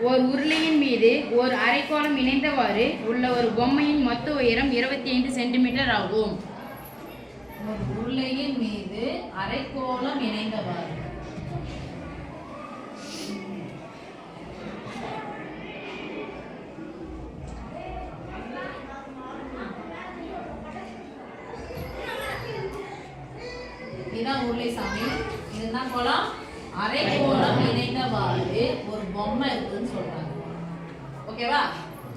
ஓர் உருளையின் மீது ஓர் அரைக்கோளம் இணைந்தவாறு உள்ள ஒரு பொம்மையின் மொத்த உயரம் 25 சென்டிமீட்டர் ஆகும். ஒரு உருளையின் மீது அரைக்கோளம் இணைந்தவாறு இதுதான் உருளை சாமி. இதுதான் கோளம். அரைக்கோளம் இணைந்தவாறு ஒரு பொம்மை இருக்குன்னு சொல்றாங்க. ஓகேவா?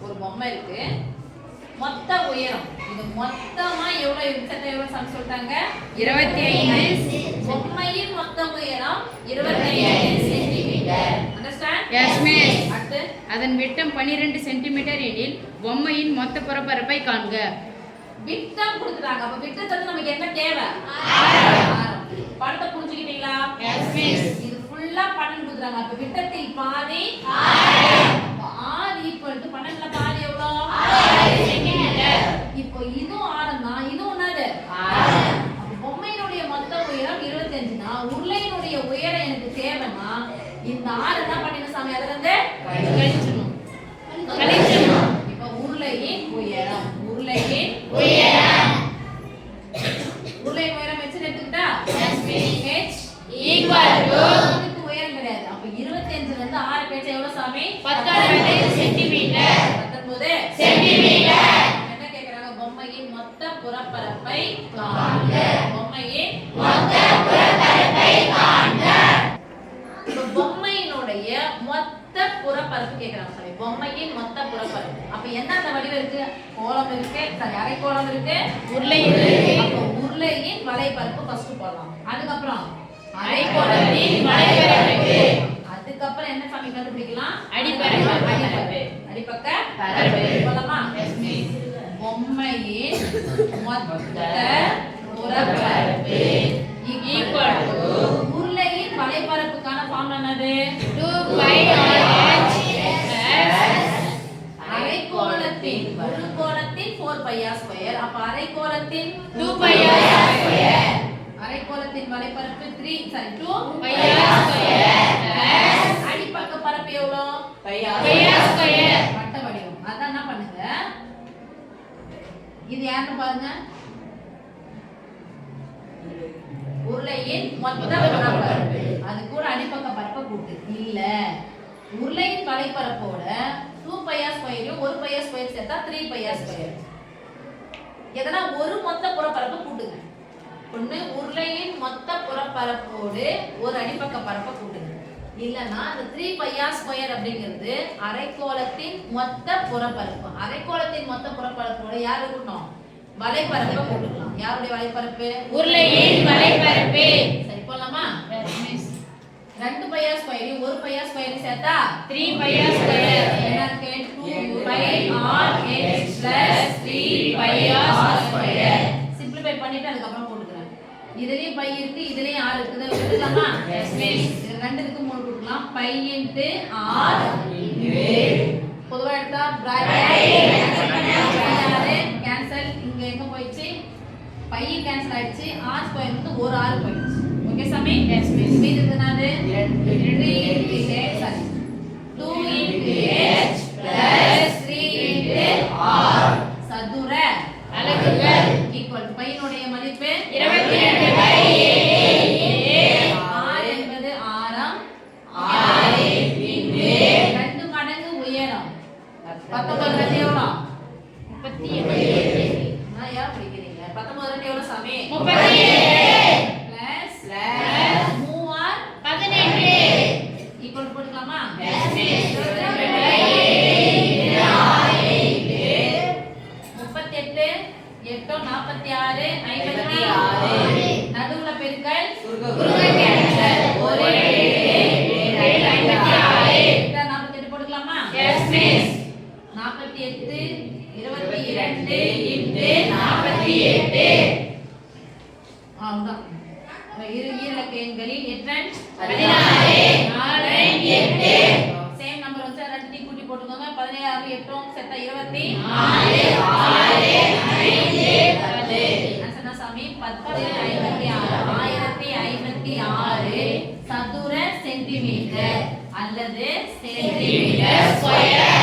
ஒரு பொம்மை இருக்கு. மொத்த உயரம் இது மொத்தமா எவ்வளவு இருக்கு? எவ்வளவு சாமி சொல்லிட்டாங்க? 25. பொம்மையின் மொத்த உயரம் 25 சென்டிமீட்டர். அண்டர்ஸ்டாண்ட்? Yes miss. அடுத்து அதன் விட்டம் 12 சென்டிமீட்டர் எனில் பொம்மையின் மொத்த புறப்பரப்பை காண்க. விட்டம் கொடுத்துட்டாங்க. அப்ப விட்டத்துக்கு நமக்கு என்ன தேவை? ஆரம். படத்தை புரிஞ்சுக்கிட்டீங்களா? Yes miss. இது ஃபுல்லா 12 கொடுத்துட்டாங்க. அப்ப விட்டத்தில் பாதி ஆரம். அப்ப r = 12ல பாதி எவ்வளவு? 6 சென்டிமீட்டர். இப்போ இதுவும் ஆரம் தான். இதுவும் என்னது? ஆரம். அப்ப பொம்மையினுடைய மொத்த உயரம் 25 னா உருளையினுடைய உயரம் எனக்கு தேவைன்னா இந்த ஆரம் என்ன பண்ணின சாமி? அதுல இருந்து கழிச்சணும். இப்போ உருளையின் உயரம் உருளையின் உயரம் h எடுத்துக்கிட்டா h இதுக்கு உயரம் கிடையாது. அப்ப 25ல இருந்து 6 பேச்சு எவ்வளவு சாமி? 19 சென்டிமீட்டர். 19 சென்டிமீட்டர். என்ன கேக்குறாங்க? பொம்மையின் மொத்த புறப்பரப்பை காண்க. பொம்மையின் மொத்த புறப்பரப்பை காண்க. பொம்மையினுடைய மொத்த புறப்பரப்பு கேக்குறாங்க சாமி. பொம்மையின் மொத்த புறப்பரப்பு. அப்ப என்னென்ன வடிவம் இருக்கு? கோளம் இருக்கு, சரி அரைக்கோளம் இருக்கு, உருளை இருக்கு. அப்ப உருளையின் வலைப்பரப்பு ஃபர்ஸ்ட் போடலாம். அதுக்கப்புறம் அரைக்கோளத்தின் வலைப்பரப்பு. அதுக்கப்புறம் என்ன சாமி கண்டுபிடிக்கலாம்? அடிப்பரப்பு. அடிப்பக்க பரப்பு. போலாமா? Yes miss. பொம்மையின் மொத்த புறப்பரப்பு ஈக்குவல் டு உருளையின் வலைப்பரப்புக்கான ஃபார்முலா என்னது? 2πr அரைக்கோளத்தின் ஒரு கோணத்தின் 4πr². அப்ப அரைக்கோளத்தின் 2πr². அரைக்கோளத்தின் வலைப்பரப்பு 2πr² அடிப்பக்க பரப்பு எவ்வளவு? πr². வட்ட வடிவம். அதான் என்ன பண்ணுங்க, இது யாருன்னு பாருங்க. உருளையின் மொத்த புறப்பரப்பு அது கூட அடிப்பக்க பரப்பை கூட்டு. இல்ல உருளையின் வலைப்பரப்போட 2πr² ஒரு πr² சேர்த்தா 3πr². எதனா ஒரு மொத்த புறப்பரப்பை கூட்டுங்க. ஒண்ணு உருளையின் மொத்த புறப்பரப்போடு ஒரு அடிப்பக்க பரப்பை கூட்டுங்க. இல்லனா அந்த 3πr² அப்படிங்கிறது அரைக்கோளத்தின் மொத்த புறப்பரப்பு. அரைக்கோளத்தின் மொத்த புறப்பரப்போட யாரு கூட்டணும்? வலைப்பரப்பை கூட்டலாம். யாருடைய வலைப்பரப்பு? உருளையின் வலைப்பரப்பு. சரி போலாமா? Yes miss. 2πr² ஒரு πr² சேர்த்தா 3πr². என்ன இருக்கு? 2πrh + 3πr². சிம்பிளிஃபை பண்ணிட்டு அதுக்கு அப்புறம் போட்டுக்கறேன். இதுலயும் π இருக்கு, இதுலயும் r இருக்குது. எடுக்கலாமா? S miss. இது ரெண்டுக்கு 3 கொடுக்கலாம். π * r பொதுவா எடுத்தா பிராக்கெட் கேன்சல். இங்க எங்க போயிடுச்சு? π கேன்சல் ஆயிடுச்சு. r² வந்து ஒரு r போயிடுச்சு. ஓகே சாமி? Yes miss. மீதி என்னது? 2 h + 3 r சதுர அலகுகள் ஈக்குவல் π னுடைய மதிப்பு 22/7. r என்பது ஆரம். 2 மடங்கு உயரம் 19 ரெண்டு எவ்வளவு? 37. நான் யார் படிக்கிறீங்க? 19 ரெண்டு எவ்வளவு சாமி? 37 பிளஸ் 3r 18 ஈக்குவல் போட்டுக்கலாமா? Yes miss. 38 8 46 56 நடுவுல பெருக்கல் குறுக்க கேன்சல். ஒரே 56 48 போட்டுக்கலாமா? Yes miss. 48 22 * 48 அவ்வளவுதான். ஈரலக்க எண்களில் எத்தனை? 16 4 8 சேம் நம்பர் வச்சா ரெண்டு கூட்டி போட்டுக்கோங்க. 16 8 சேர்த்தா 24 6 5 10. ஆன்சர் சாமி 10 1056 சதுர சென்டிமீட்டர் அல்லது சென்டிமீட்டர். S square